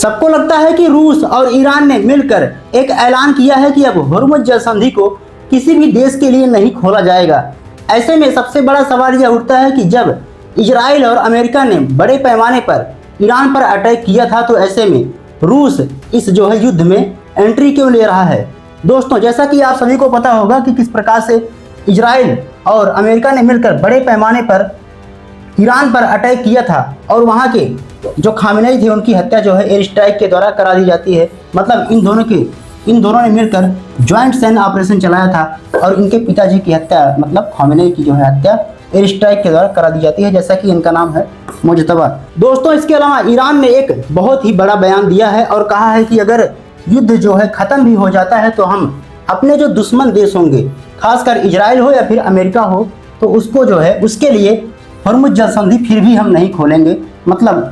सबको लगता है कि रूस और ईरान ने मिलकर एक ऐलान किया है कि अब हुर्मुज़ जलसंधि को किसी भी देश के लिए नहीं खोला जाएगा। ऐसे में सबसे बड़ा सवाल यह उठता है कि जब इजराइल और अमेरिका ने बड़े पैमाने पर ईरान पर अटैक किया था, तो ऐसे में रूस इस युद्ध में एंट्री क्यों ले रहा है। दोस्तों, जैसा कि आप सभी को पता होगा कि किस प्रकार से इजराइल और अमेरिका ने मिलकर बड़े पैमाने पर ईरान पर अटैक किया था और वहाँ के जो खामेनेई थे उनकी हत्या एयर स्ट्राइक के द्वारा करा दी जाती है। मतलब इन दोनों ने मिलकर ज्वाइंट सैन्य ऑपरेशन चलाया था और इनके पिताजी की हत्या, मतलब खामेनेई की हत्या एयर स्ट्राइक के द्वारा करा दी जाती है, जैसा कि इनका नाम है मुज्तबा। दोस्तों, इसके अलावा ईरान ने एक बहुत ही बड़ा बयान दिया है और कहा है कि अगर युद्ध खत्म भी हो जाता है तो हम अपने जो दुश्मन देश होंगे, खासकर इजराइल हो या फिर अमेरिका हो, तो उसको उसके लिए हुर्मुज़ जलसंधि फिर भी हम नहीं खोलेंगे। मतलब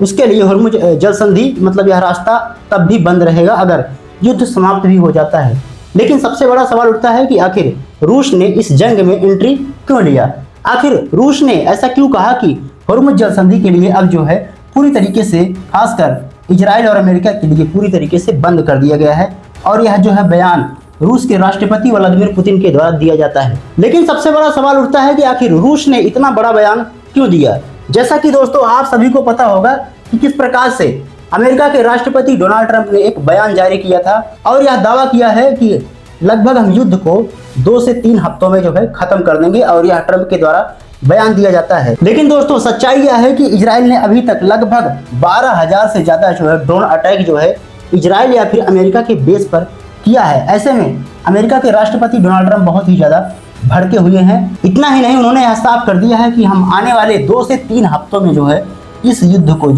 उसके लिए हुर्मुज़ जलसंधि, मतलब यह रास्ता तब भी बंद रहेगा अगर युद्ध समाप्त भी हो जाता है। लेकिन सबसे बड़ा सवाल उठता है कि आखिर रूस ने इस जंग में एंट्री क्यों लिया। आखिर रूस ने ऐसा क्यों कहा कि हुर्मुज़ जलसंधि के लिए अब पूरी तरीके से, खासकर इजराइल और अमेरिका के लिए पूरी तरीके से बंद कर दिया गया है। और यह बयान रूस के राष्ट्रपति व्लादिमीर पुतिन के द्वारा दिया जाता है। लेकिन सबसे बड़ा सवाल उठता है कि आखिर रूस ने इतना बड़ा बयान क्यों दिया। जैसा कि दोस्तों आप सभी को पता होगा कि किस प्रकार से अमेरिका के राष्ट्रपति डोनाल्ड ट्रंप ने एक बयान जारी किया था और यह दावा किया है कि लगभग हम युद्ध को 2 से 3 हफ्तों में खत्म कर देंगे, और यह ट्रंप के द्वारा बयान दिया जाता है। लेकिन दोस्तों, सच्चाई यह है कि इजराइल ने अभी तक लगभग 12,000 से ज्यादा ड्रोन अटैक इजराइल या फिर अमेरिका के बेस पर किया है। ऐसे में अमेरिका के राष्ट्रपति डोनाल्ड ट्रंप बहुत ही ज्यादा भड़के हुए हैं। इतना ही नहीं, उन्होंने यह साफ कर दिया है कि हम आने वाले 2 से 3 हफ्तों में इस युद्ध को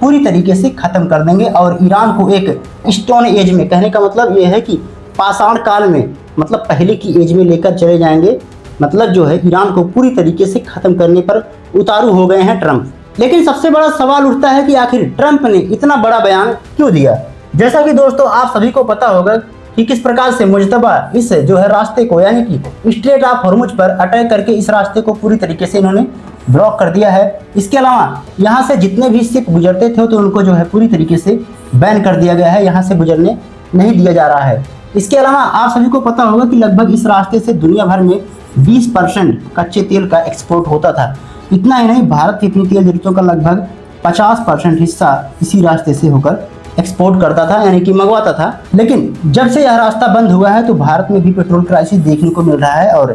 पूरी तरीके से खत्म कर देंगे और ईरान को एक स्टोन एज में, कहने का मतलब ये है कि पाषाण काल में, मतलब पहले की एज में लेकर चले जाएंगे। मतलब ईरान को पूरी तरीके से खत्म करने पर उतारू हो गए हैं ट्रंप। लेकिन सबसे बड़ा सवाल उठता है कि आखिर ट्रंप ने इतना बड़ा बयान क्यों दिया। जैसा कि दोस्तों आप सभी को पता होगा कि किस प्रकार से मुज्तबा इस रास्ते को, यानी कि स्ट्रेट ऑफ हुर्मुज़ पर अटैक करके इस रास्ते को पूरी तरीके से इन्होंने ब्लॉक कर दिया है। इसके अलावा यहाँ से जितने भी शिप गुजरते थे तो उनको पूरी तरीके से बैन कर दिया गया है, यहाँ से गुजरने नहीं दिया जा रहा है। इसके अलावा आप सभी को पता होगा कि लगभग इस रास्ते से दुनिया भर में 20% कच्चे तेल का एक्सपोर्ट होता था। इतना ही नहीं, भारत की अपनी तेल जरूरतों का लगभग 50% हिस्सा इसी रास्ते से होकर एक्सपोर्ट करता था, यानी कि मंगवाता था। लेकिन जब से यह रास्ता बंद हुआ है तो भारत में भी पेट्रोल क्राइसिस देखने को मिल रहा है और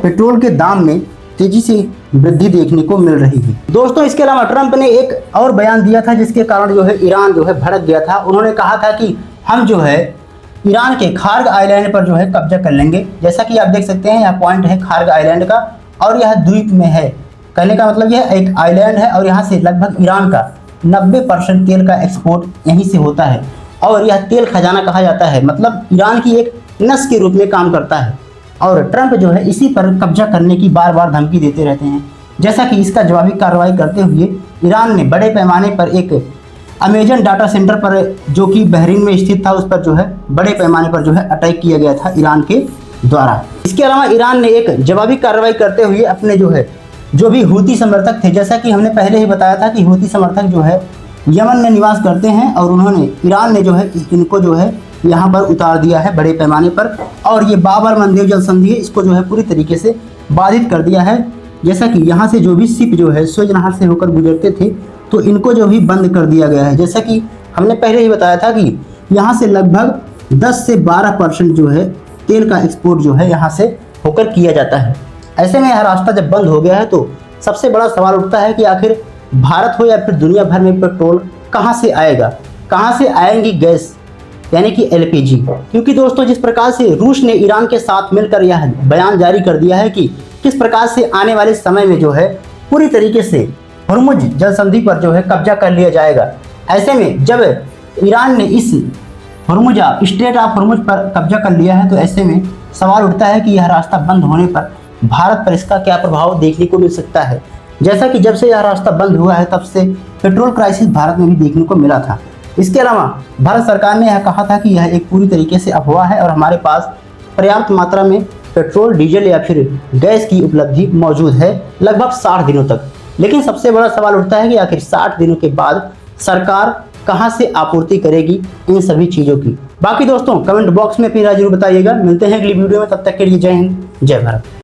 पेट्रोल के दाम में तेजी से वृद्धि देखने को मिल रही है। दोस्तों, इसके अलावा ट्रंप ने एक और बयान दिया था जिसके कारण ईरान भड़क गया था। उन्होंने कहा था कि हम ईरान के खार्ग आइलैंड पर कब्जा कर लेंगे। जैसा कि आप देख सकते हैं, यह पॉइंट है खार्ग आइलैंड का और यह द्वीप में है। कहने का मतलब यह एक आइलैंड है और यहाँ से लगभग ईरान का 90% तेल का एक्सपोर्ट यहीं से होता है और यह तेल खजाना कहा जाता है। मतलब ईरान की एक नस के रूप में काम करता है और ट्रंप इसी पर कब्जा करने की बार बार धमकी देते रहते हैं। जैसा कि इसका जवाबी कार्रवाई करते हुए ईरान ने बड़े पैमाने पर एक अमेजन डाटा सेंटर पर, जो कि बहरीन में स्थित था, उस पर बड़े पैमाने पर अटैक किया गया था ईरान के द्वारा। इसके अलावा ईरान ने एक जवाबी कार्रवाई करते हुए अपने जो भी हूती समर्थक थे, जैसा कि हमने पहले ही बताया था कि हूती समर्थक यमन में निवास करते हैं और उन्होंने, ईरान ने इनको यहाँ पर उतार दिया है बड़े पैमाने पर। और ये बाबर मंदेव जलसंधि है, इसको पूरी तरीके से बाधित कर दिया है। जैसा कि यहाँ से जो भी शिप सुएज नहर से होकर गुजरते थे तो इनको भी बंद कर दिया गया है। जैसा कि हमने पहले ही बताया था कि यहाँ से लगभग 10 से 12% तेल का एक्सपोर्ट यहाँ से होकर किया जाता है। ऐसे में यह रास्ता जब बंद हो गया है तो सबसे बड़ा सवाल उठता है कि आखिर भारत हो या फिर दुनिया भर में पेट्रोल कहाँ से आएगा, कहाँ से आएंगी गैस, यानी कि एलपीजी। क्योंकि दोस्तों, जिस प्रकार से रूस ने ईरान के साथ मिलकर यह बयान जारी कर दिया है कि किस प्रकार से आने वाले समय में पूरी तरीके से हुर्मुज़ जलसंधि पर कब्जा कर लिया जाएगा। ऐसे में जब ईरान ने इस स्ट्रेट ऑफ हुर्मुज़ पर कब्जा कर लिया है तो ऐसे में सवाल उठता है कि यह रास्ता बंद होने पर भारत पर इसका क्या प्रभाव देखने को मिल सकता है। जैसा कि जब से यह रास्ता बंद हुआ है तब से पेट्रोल क्राइसिस भारत में भी देखने को मिला था। इसके अलावा भारत सरकार ने यह कहा था कि यह एक पूरी तरीके से अफवाह है और हमारे पास पर्याप्त मात्रा में पेट्रोल, डीजल या फिर गैस की उपलब्धि मौजूद है लगभग 60 दिनों तक। लेकिन सबसे बड़ा सवाल उठता है कि आखिर 60 दिनों के बाद सरकार कहाँ से आपूर्ति करेगी इन सभी चीज़ों की। बाकी दोस्तों कमेंट बॉक्स में अपनी राय जरूर बताइएगा। मिलते हैं अगली वीडियो में, तब तक के लिए जय हिंद जय भारत।